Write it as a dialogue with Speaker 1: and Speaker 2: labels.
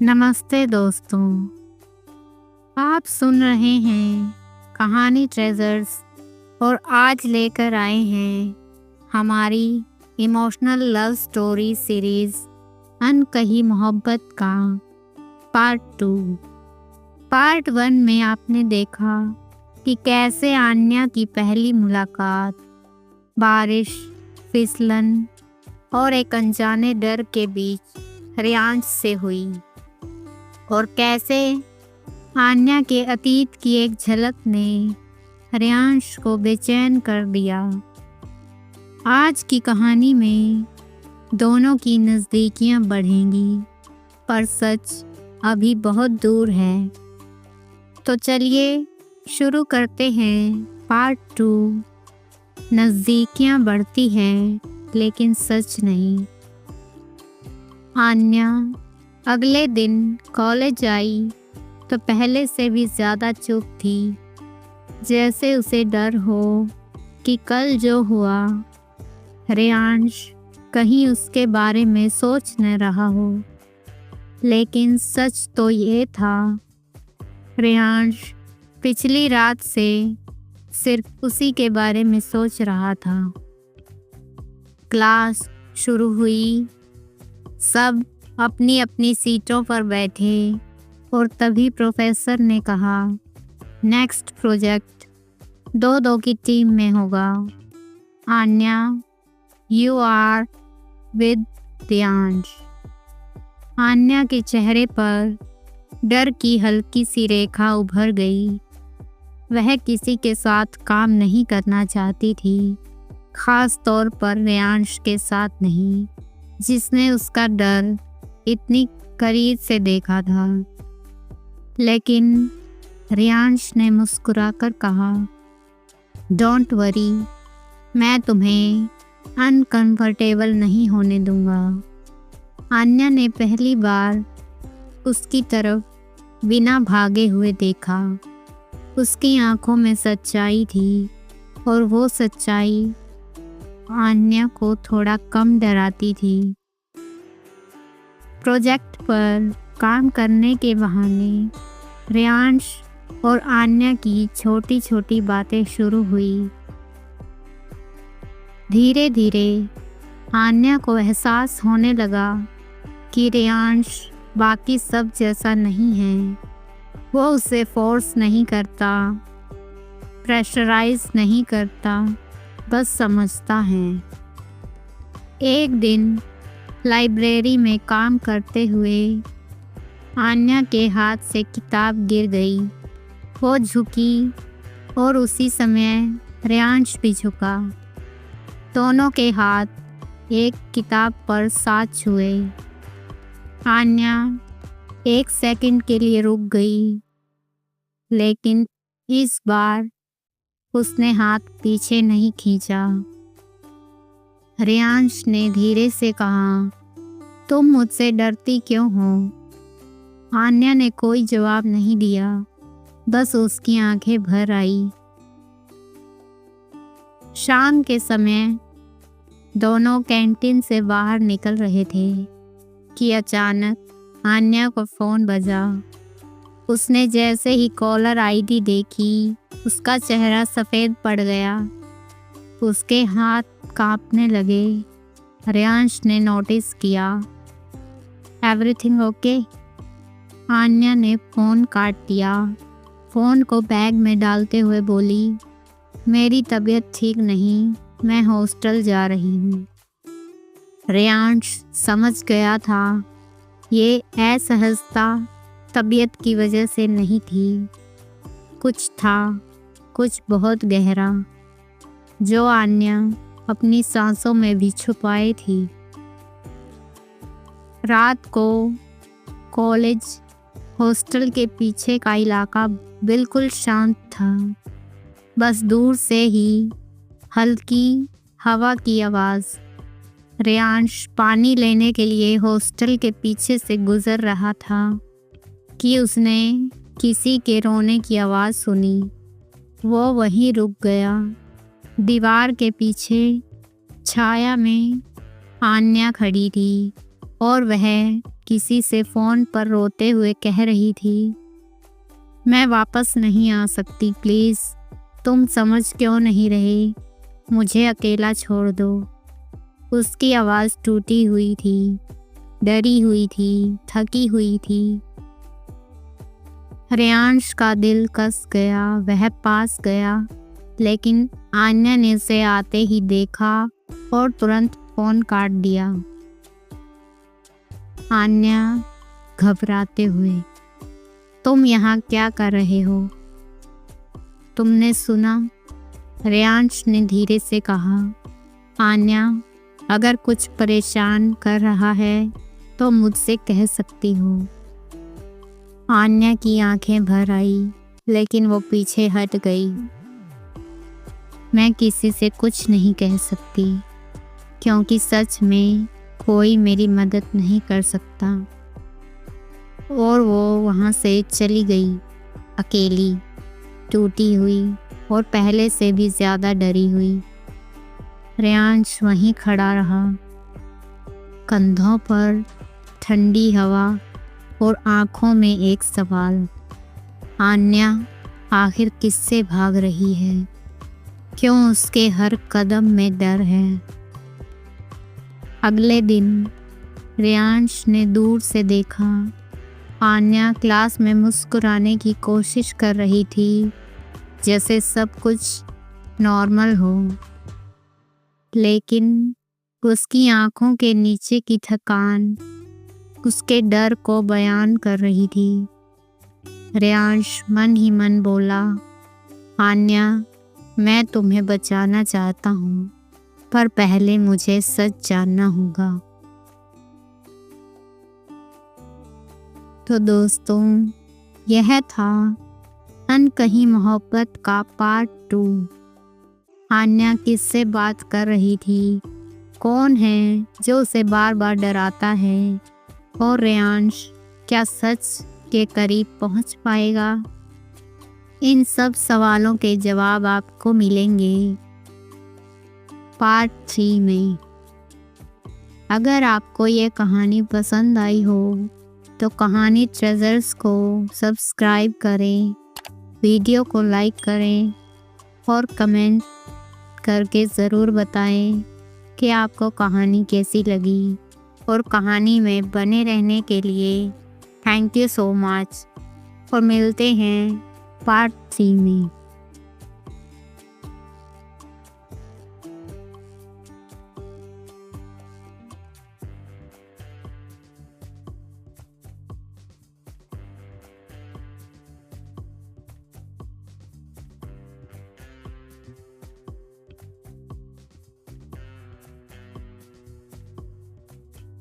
Speaker 1: नमस्ते दोस्तों, आप सुन रहे हैं कहानी ट्रेजर्स और आज लेकर आए हैं हमारी इमोशनल लव स्टोरी सीरीज अनकही मोहब्बत का पार्ट 2। पार्ट 1 में आपने देखा कि कैसे आन्या की पहली मुलाकात बारिश, फिसलन और एक अनजाने डर के बीच रियांश से हुई और कैसे आन्या के अतीत की एक झलक ने रियांश को बेचैन कर दिया। आज की कहानी में दोनों की नज़दीकियां बढ़ेंगी, पर सच अभी बहुत दूर है। तो चलिए शुरू करते हैं पार्ट 2। नज़दीकियां बढ़ती हैं लेकिन सच नहीं। आन्या अगले दिन कॉलेज आई तो पहले से भी ज़्यादा चुप थी, जैसे उसे डर हो कि कल जो हुआ रियांश कहीं उसके बारे में सोच न रहा हो। लेकिन सच तो ये था, रियांश पिछली रात से सिर्फ उसी के बारे में सोच रहा था। क्लास शुरू हुई, सब अपनी अपनी सीटों पर बैठे और तभी प्रोफेसर ने कहा, नेक्स्ट प्रोजेक्ट 2-2 की टीम में होगा। Aanya, you are with Riyansh. Aanya के चेहरे पर डर की हल्की सी रेखा उभर गई। वह किसी के साथ काम नहीं करना चाहती थी, खास तौर पर रियांश के साथ नहीं, जिसने उसका डर इतनी करीब से देखा था। लेकिन रियांश ने मुस्कुराकर कहा, डोंट वरी, मैं तुम्हें अनकंफर्टेबल नहीं होने दूंगा। आन्या ने पहली बार उसकी तरफ बिना भागे हुए देखा। उसकी आंखों में सच्चाई थी और वो सच्चाई आन्या को थोड़ा कम डराती थी। प्रोजेक्ट पर काम करने के बहाने रियांश और आन्या की छोटी छोटी बातें शुरू हुई। धीरे धीरे आन्या को एहसास होने लगा कि रियांश बाकी सब जैसा नहीं है। वो उसे फोर्स नहीं करता, प्रेशराइज नहीं करता, बस समझता है। एक दिन लाइब्रेरी में काम करते हुए आन्या के हाथ से किताब गिर गई। वो झुकी और उसी समय रियांश भी झुका। दोनों के हाथ एक किताब पर साथ छुए। आन्या एक सेकंड के लिए रुक गई, लेकिन इस बार उसने हाथ पीछे नहीं खींचा। रियांश ने धीरे से कहा, तुम मुझसे डरती क्यों हो? आन्या ने कोई जवाब नहीं दिया, बस उसकी आंखें भर आई। शाम के समय दोनों कैंटीन से बाहर निकल रहे थे कि अचानक आन्या को फ़ोन बजा। उसने जैसे ही कॉलर आईडी देखी, उसका चेहरा सफ़ेद पड़ गया। उसके हाथ कांपने लगे। रियांश ने नोटिस किया, एवरीथिंग ओके? आन्या ने फ़ोन काट दिया। फ़ोन को बैग में डालते हुए बोली, मेरी तबीयत ठीक नहीं, मैं हॉस्टल जा रही हूँ। रियांश समझ गया था, ये असहजता तबीयत की वजह से नहीं थी। कुछ था, कुछ बहुत गहरा, जो आन्या अपनी सांसों में भी छुपाई थी। रात को कॉलेज हॉस्टल के पीछे का इलाका बिल्कुल शांत था। बस दूर से ही हल्की हवा की आवाज़। रियांश पानी लेने के लिए हॉस्टल के पीछे से गुजर रहा था कि उसने किसी के रोने की आवाज़ सुनी। वो वहीं रुक गया। दीवार के पीछे छाया में आन्या खड़ी थी। और वह किसी से फ़ोन पर रोते हुए कह रही थी, मैं वापस नहीं आ सकती, प्लीज़ तुम समझ क्यों नहीं रहे, मुझे अकेला छोड़ दो। उसकी आवाज़ टूटी हुई थी, डरी हुई थी, थकी हुई थी। रेयांश का दिल कस गया। वह पास गया, लेकिन आन्या ने उसे आते ही देखा और तुरंत फ़ोन काट दिया। आन्या घबराते हुए, तुम यहाँ क्या कर रहे हो? तुमने सुना? रेयांश ने धीरे से कहा। आन्या, अगर कुछ परेशान कर रहा है तो मुझसे कह सकती हो। आन्या की आंखें भर आई, लेकिन वो पीछे हट गई। मैं किसी से कुछ नहीं कह सकती, क्योंकि सच में कोई मेरी मदद नहीं कर सकता। और वो वहाँ से चली गई, अकेली, टूटी हुई और पहले से भी ज़्यादा डरी हुई। रेयांश वहीं खड़ा रहा, कंधों पर ठंडी हवा और आँखों में एक सवाल, आन्या आखिर किससे भाग रही है? क्यों उसके हर कदम में डर है? अगले दिन रेयांश ने दूर से देखा। आन्या क्लास में मुस्कुराने की कोशिश कर रही थी, जैसे सब कुछ नॉर्मल हो, लेकिन उसकी आंखों के नीचे की थकान उसके डर को बयान कर रही थी। रेयांश मन ही मन बोला, आन्या, मैं तुम्हें बचाना चाहता हूँ, पर पहले मुझे सच जानना होगा। तो दोस्तों, यह था अनकही मोहब्बत का पार्ट 2। आन्या किससे बात कर रही थी? कौन है जो उसे बार बार डराता है? और रेयांश क्या सच के करीब पहुंच पाएगा? इन सब सवालों के जवाब आपको मिलेंगे पार्ट 3 में। अगर आपको ये कहानी पसंद आई हो तो कहानी ट्रेजर्स को सब्सक्राइब करें, वीडियो को लाइक करें और कमेंट करके ज़रूर बताएं कि आपको कहानी कैसी लगी। और कहानी में बने रहने के लिए थैंक यू सो मच। और मिलते हैं पार्ट 3 में।